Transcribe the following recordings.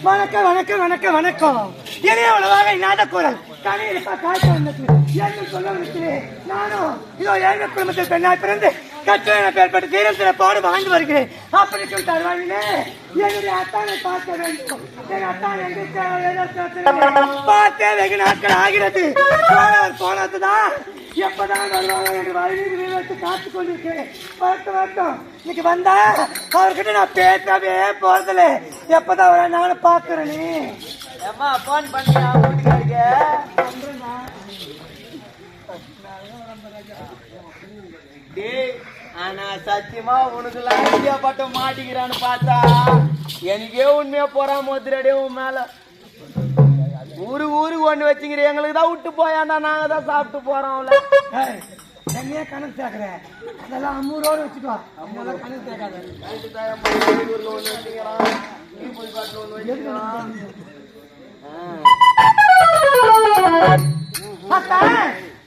வணக்கம் வணக்கம் வணக்கம் வணக்கம். இளைய உலகாக இல்லாத குரல் கணிப்பா காய்ச்சல் என்று சொல்ல இருக்கிறேன். நானும் இதோ ஏழை குடும்பத்தில் பெண்ணாய் பிறந்து கற்றன பேர்பட்டு தீரம் சிறப்போடு வாழ்ந்து வருகிறேன். அப்படி தருவாயிலே என்னுடைய அத்தானை பார்க்க வேண்டும். என் அத்தான் எங்க பார்த்தே வெகு நாட்கள் ஆகிறது. போனதுதான் எப்பதான் வருவாங்க என்று வழியில் காத்துக் கொண்டிருக்கிறேன். வரட்டும் இன்னைக்கு வந்தா அவர்கிட்ட நான் பேசவே போறதில்ல. எப்பதான் வர நானும் பாக்குறேன். நீ போன் பண்ண ஆனா சத்தியமா உனக்கு ஐடியா பட்ட மாட்டிக்கிறான்னு பார்த்தா எனக்கே உண்மையா போறாம ஒத்துறடே உன் மேல. ஊருக்கு ஒண்ணு வச்சுக்கிற எங்களுக்கு தான் விட்டு போயாண்டா நாங்க தான் சாப்பிட்டு போறோம். என்னையே கணக்கு சேர்க்கிறேன். அதெல்லாம் 50 ரூபா வச்சுக்கோ. கணக்கு சேர்க்காத.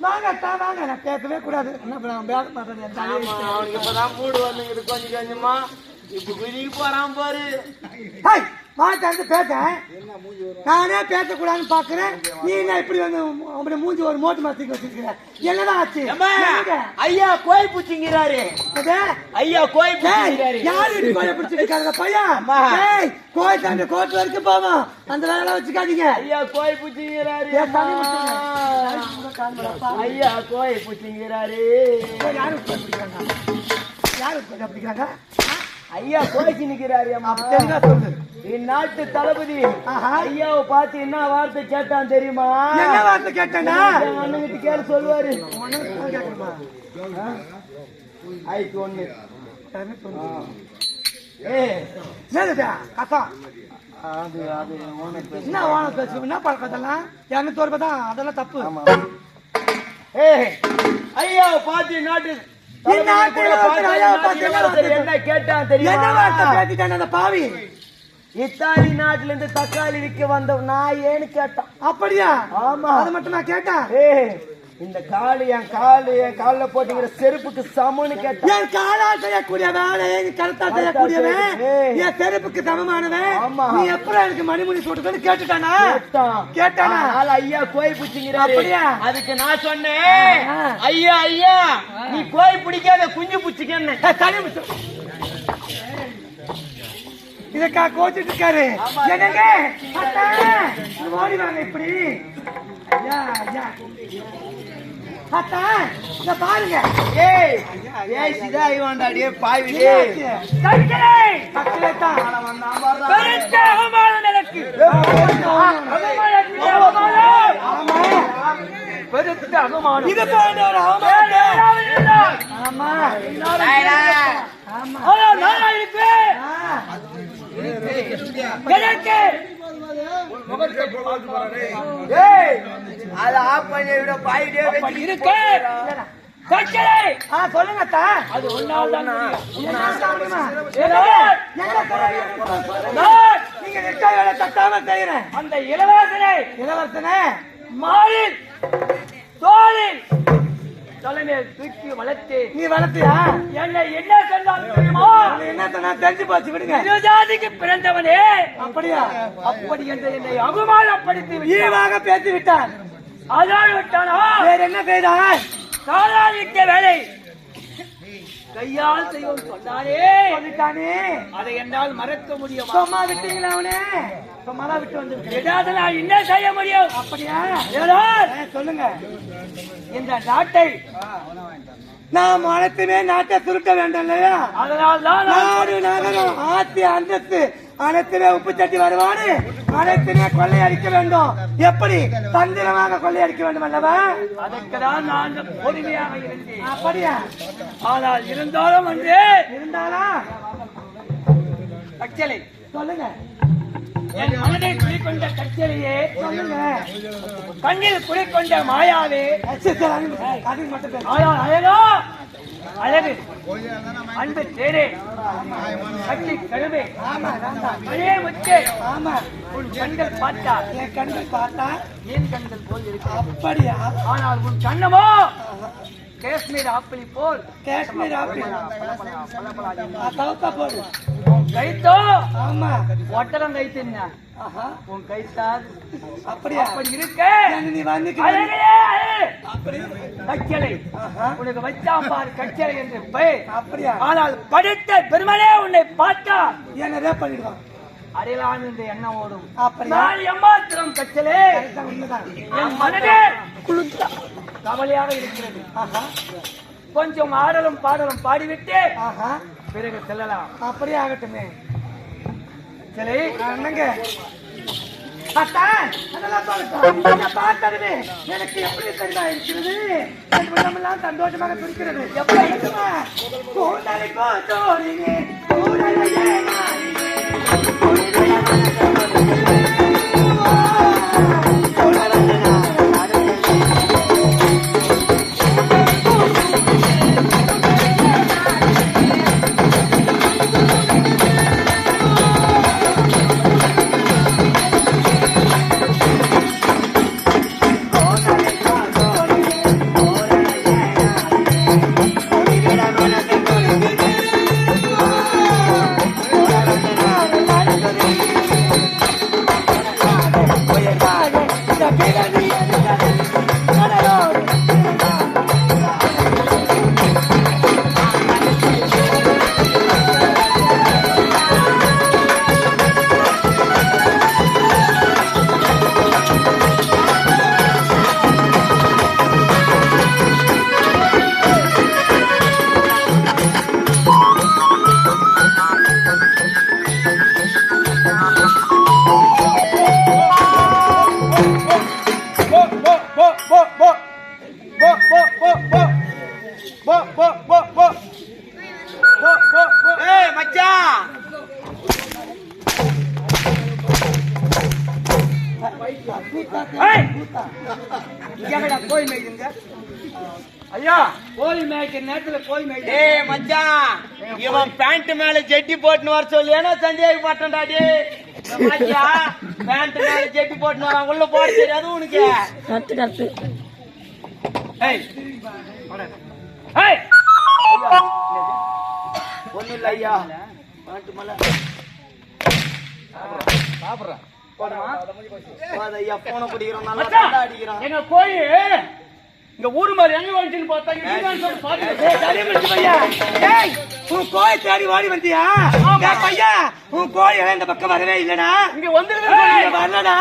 வாங்க நான் கேட்கவே கூடாது. அவனுக்கு இப்பதான் மூடு வந்துங்குது கொஞ்சம் கொஞ்சமா. இப்ப குதிக்கு போறான் பாரு. மாட்டாந்து பேசேன். நானே பேசக்கூடாதுன்னு பாக்குறேன். நீ என்ன இப்படி வந்து அப்படி மூஞ்சி ஒரு மோட்டு மாத்திக்கு வச்சிருக்கிற? என்னதான் ஆச்சு? ஐயா கோய் பூச்சிங்கிறாரு. ஐயா கோய் பூச்சிங்கிறாரு. யாரு கோயை பிடிச்சிருக்காங்க பையன்? கோய் தாண்டி கோட்டு வரைக்கும் போவோம். அந்த வேலை வச்சுக்காதீங்க. ஐயா கோய் பூச்சிங்கிறாரு. ஐயா கோய் பூச்சிங்கிறாரு. யாரு பிடிக்கிறாங்க? யாரு பிடிக்கிறாங்க? ஐயா கோய்ச்சி நிக்கிறாரு. சொல்லு. இந்நாட்டு தளபதி ஐயாவை பார்த்து என்ன வார்த்தை கேட்டான் தெரியுமா? என்ன வார்த்தை கேட்டானா? அண்ணங்கிட்ட கேட்டு சொல்லுவாரு. ஐக்கு ஒண்ணு என்ன பழக்கத்தெல்லாம் 200 ரூபாய் தான். அதெல்லாம் தப்பு. ஐயாவை பார்த்து நாட்டு என்ன கேட்டான் தெரியுமா? பாவி இத்தாலி நாட்டுல இருந்து தக்காளி விற்க வந்த நான் ஏன்னு கேட்டான். அப்படியா? ஆமா, அது மட்டும் நான் கேட்டேன். இந்த காலு என் கால்ல போட்டுங்கிற செருப்புக்கு சமம்னு கேட்டேன். என் காலால் செய்யக்கூடிய வேலை என் கருத்தால் செய்யக்கூடியவன் என் செருப்புக்கு சமமானவன். நீ எப்பறம் எனக்கு மணிமுடி போட்டுக்கன்னு கேட்டானா? ஐயா கோய் பிடிச்சிங்கிறாரு. அதுக்கு நான் சொன்னேன், ஐயா ஐயா நீ கோய் பிடிக்காத குஞ்சு பிடிச்சிக்கன்னு. இதக்கா கோச்சிட்டு இருக்காரு. என்னங்க ஓடி வாங்க இப்படி. பாருங்க. இது போன்ற ஒரு சொல்லுங்க. அது ஒன்னால நீங்க தட்டாம செய்யறேன். அந்த இளவரசனை மாறில் தோளில் தலைமையை தூக்கி வளர்த்து. நீ வளர்த்தியா? என்ன சொன்னா தெரிஞ்சு போச்சு. விடுங்க. ஜாதிக்கு பிறந்தவனே. அப்படியா? அப்படி என்று என்னை அவமானப்படுத்தி ஈவாக பேசி விட்டான். அதான் விட்டானா? வேற என்ன செய்தான்? சாதாரிக்க வேலை கையால் செய்வோம் சொன்னானே. அதை என்னால் மறக்க முடியும். சும்மா விட்டீங்களா? அவனே சும்மா விட்டு வந்து நான் என்ன செய்ய முடியும்? அப்படியா? சொல்லுங்க. இந்த நாட்டை நாம் அனைத்துமே நாட்டை சுருட்ட வேண்டும் இல்லையா? அதனால்தான் நாடு நகரம் ஆட்சி அந்தஸ்து அனைத்துமே உப்பு சட்டி வருவானு அனைத்துமே கொள்ளையடிக்க வேண்டும். எப்படி? தந்திரமாக கொள்ளையடிக்க வேண்டும் அல்லவா? அதற்குதான் நான் பொறுமையாக இருந்தேன். அப்படியா? ஆனால் இருந்தாலும் கச்சலை சொல்லுங்க. என் மனதை குடிக்கொண்ட கச்சலையே சொல்லுங்க. கண்ணில் குடிக்கொண்ட மாயாவே. அழகா அழகு அன்பு தேரே கட்சி கழுவே மழையே முச்சே. உன் கண்கள் பார்த்தா என் கண்கள் பார்த்தா என் கண்கள் போல் இருக்கு. அப்படியா? ஆனால் உன் கண்ணமோ காஷ்மீர் ஆப்பிள் போல். காஷ்மீர் ஆப்பிள் போடு. கைத்தோ ஆமா ஒட்டரம் கைத்துன்னா ஆஹா உன் கைத்தாது அப்படியா அப்படி இருக்க நீ வந்து கச்சலை உனக்கு வச்சா பாரு கச்சலை என்று பெயர் அப்படியா ஆனால் படித்த பெருமனே உன்னை பார்த்தா என்னதே பண்ணிடுவான் அடையலாம் என்ற எண்ணம் ஓடும் அப்படியா நான் எம்மாத்திரம் கச்சலே உண்மைதான் என் மனதே குளிர்ந்த கவலையாக இருக்கிறது ஆஹா கொஞ்சம் ஆடலும் பாடலும் பாடிவிட்டு ஆஹா பிறகு செல்லலாம் அப்படியே ஆகட்டுமே சரி என்னங்க அத்தா அதெல்லாம் சொல்லட்டும் பார்த்ததுமே எனக்கு எப்படி தெரியுமா இருக்கிறது என் உள்ளமெல்லாம் சந்தோஷமாக துடிக்கிறது எப்படி இருக்குமா கூடலை போதோரினே கூடலையே நாளினே கூடலையே கோயில் மேய்க்குங்க ஐயா கோயில் மேய்க்கிற நேரத்துல கோயில் மேய்க்க ஏய் மச்சான் இவன் பேண்ட் மேல ஜெட்டி போட்டுன்னு வர சொல்லி ஏன்னா சந்தேகப்பட்டா டே மச்சா பேண்ட் மேல ஜெட்டி போட்டுன்னு வர உள்ள போட தெரியாது உனக்கு கரெக்ட் கரெக்ட் ஏய் ஏய் ஒண்ணு இல்ல ஐயா பேண்ட் மேல சாப்பிடுறா எங்க போய் இங்க ஊரு மாதிரி எங்க வந்துச்சுன்னு உன் கோயில் தேடி ஓடி வந்தியா பையா உன் கோயில் இந்த பக்கம் வரவே இல்லடா இங்க வந்து வரலடா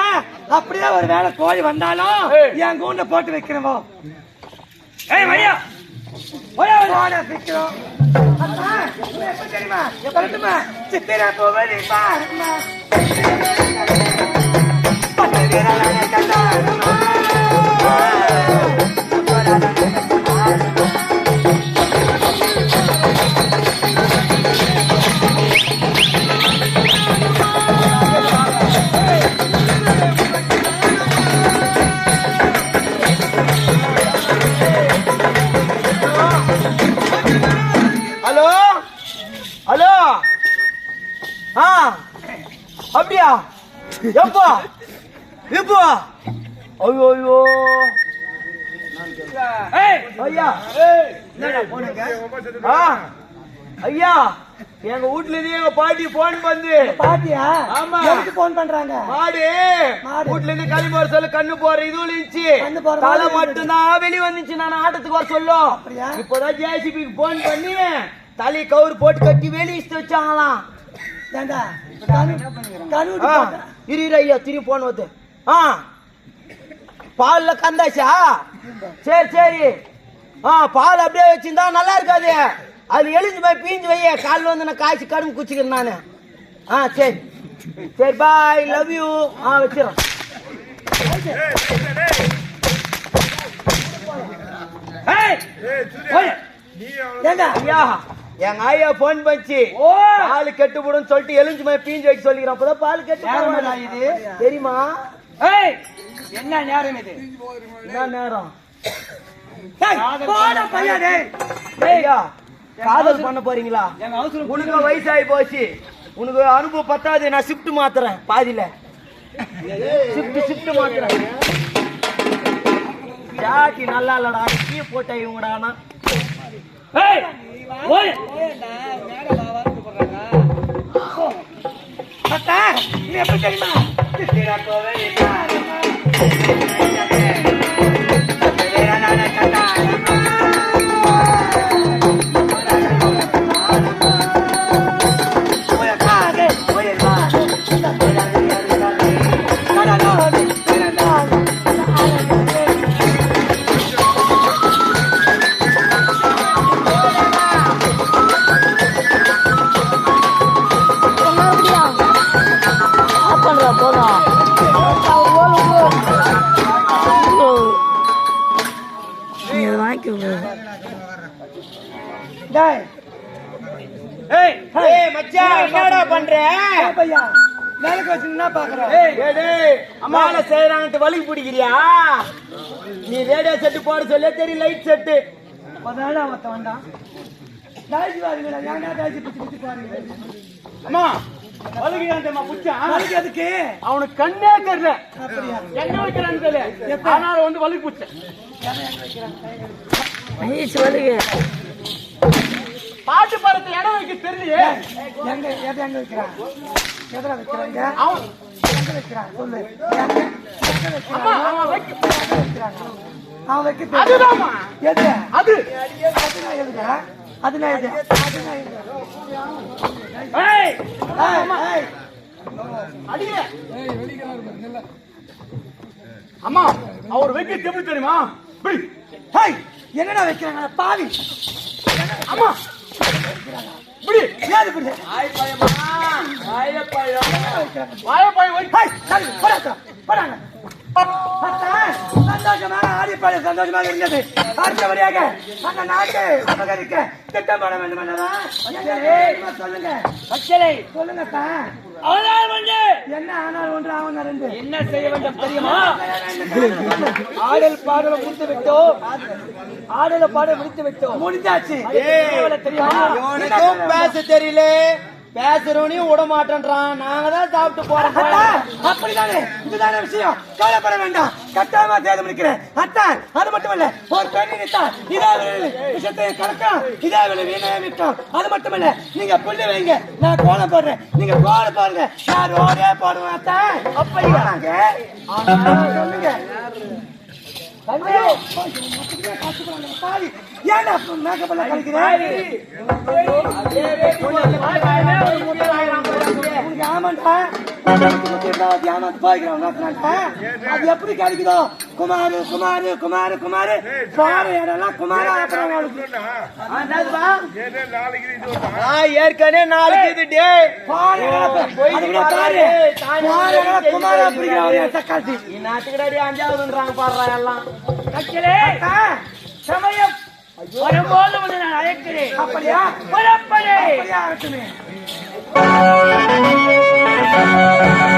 அப்படியே ஒரு வேளை கோழி வந்தாலும் என் கூண்ட போட்டு வைக்கிறவோ ஏய் ஐயா சீக்கிரம் தெரியுமா எப்பமா சித்திர போவதி பாருமா ஹலோ ஹலோ அப்படியா எப்போ இப்போ ஐயோ ஐயோ ஐயா ஐயா எங்க வீட்டுல இருந்து எங்க பாட்டி போன் வந்து பாட்டியா ஆமா எனக்கு போன் பண்றாங்க மாடு வீட்டுல இருந்து களி போற சொல்ல கண்ணு போற இது இருந்துச்சு தலை மட்டும் தான் வெளியே வந்துச்சு நான் ஆட்டத்துக்கு வர சொல்லும் இப்பதான் ஜேசிபிக்கு போன் பண்ணி தலை கவுர் போட்டு கட்டி வெளியிட்டு வச்சாங்களாம் இரு ஐயா திரும்பி போன் வந்து பால்ல கந்தாச்சா சரி சரி பால் அப்படியே வச்சிருந்தா நல்லா இருக்காது அது எழுந்து போய் பீஞ்சு வைய காலில் வந்து நான் காய்ச்சி கடுமை குச்சிக்கிறேன் நானு சரி சரி பாய் லவ் யூ வச்சிடறேன் ஐயா எங்க ஐயா போன் பண்ணி பால் கெட்டு போடும் சொல்லிட்டு எலுஞ்சு போய் பீஞ்சு வைக்க சொல்லிக்கிறேன் அப்பதான் பால் கெட்டு இது தெரியுமா என்ன நேரம் இது என்ன நேரம் காதல் பண்ண போறீங்களா உனக்கு வயசாகி போச்சு உனக்கு அனுபவம் பத்தாது நான் ஷிப்ட் மாத்துறேன் பாதியில ஷிப்ட் மாத்துறேன் ஜாட்டி நல்லா இல்லடா கீ போட்ட இவங்கடானா அத்தா நீ எப்படி தெரியுமா கிருஷ்ணா கோவில் என்னடா பண்ற வேலைக்கு வச்சுன்னா பாக்குறேன் அம்மால செய்யறாங்க வலி பிடிக்கிறியா நீ ரேடியோ செட்டு போட சொல்ல தெரியும் லைட் செட்டு அவத்த வேண்டாம் தாய்ச்சி பாருங்க ஏன்னா தாய்ச்சி பிடிச்சி பிடிச்சி பாருங்க அம்மா வலிக்கிறான் புடிச்சா அதுக்கு அவனுக்கு கண்ணே தெரியல எங்க வைக்கிறான்னு தெரியல ஆனாலும் வந்து வலி பிடிச்சேன் பாட்டு பாடுறது இடம் வைக்க தெரியலையே எங்க எதை எங்க வைக்கிறான் எதிர வைக்கிறாங்க அவன் எங்க வைக்கிறான் சொல்லு அவன் வைக்க அதுதான்மா எது அது அதுனா எதுடா அதுனா எது அதுனா எது ஏய் ஏய் அடியே அம்மா அவர் வைக்க எப்படி தெரியுமா ஹேய் என்னடா வைக்கிறாங்க பாவி அம்மா இப்படி ஏது இப்படி வாழைப்பழம் ஹேய் சரி போடாங்க சந்தோஷமாக ஆடிப்பாடு சந்தோஷமாக இருந்தது அடுத்தபடியாக அந்த நாட்டை அபகரிக்க திட்டம் போட வேண்டும் சொல்லுங்க சொல்லுங்க என்ன ஆனால் ஒன்று ஆவன ரெண்டு என்ன செய்ய வேண்டும் தெரியுமா ஆடல் பாடல முடித்து விட்டோம் ஆடல பாடல முடித்து விட்டோம் முடிஞ்சாச்சு தெரியுமா இவனுக்கும் பேச தெரியல பேசுறவனையும் விட மாட்டேன்றான் நாங்க தான் சாப்பிட்டு போறோம் அப்படிதானே இதுதானே விஷயம் கவலைப்பட வேண்டாம் கட்டாயமா தேர்தல் முடிக்கிறேன் அத்தான் அது மட்டுமல்ல ஒரு பெண்ணை நிறுத்தான் இதே விஷயத்தை கலக்கலாம் இதே வீணமிட்டோம் அது மட்டுமல்ல நீங்க புள்ளி வைங்க நான் கோலம் போடுறேன் நீங்க கோலம் பாருங்க நான் ரோடே போடுவேன் அத்தான் அப்படிங்க சொல்லுங்க ஏன்டா மேக்கப்பெல்லாம் கழிக்கிறேன் ஆமாண்டா அது எப்படி கிடைக்குதோ குமாரு குமாரு குமாரு குமாரு போற இடம்லாம் குமாரா ஏற்கனவே நாளைக்கு இது குமாரா பிடிக்கிறாங்க நாட்டுக்கடாடி அஞ்சாவதுன்றாங்க பாடுறா எல்லாம் சமயம் வரும்போது வந்து நான் அழைக்கிறேன் அப்படியா அப்படியா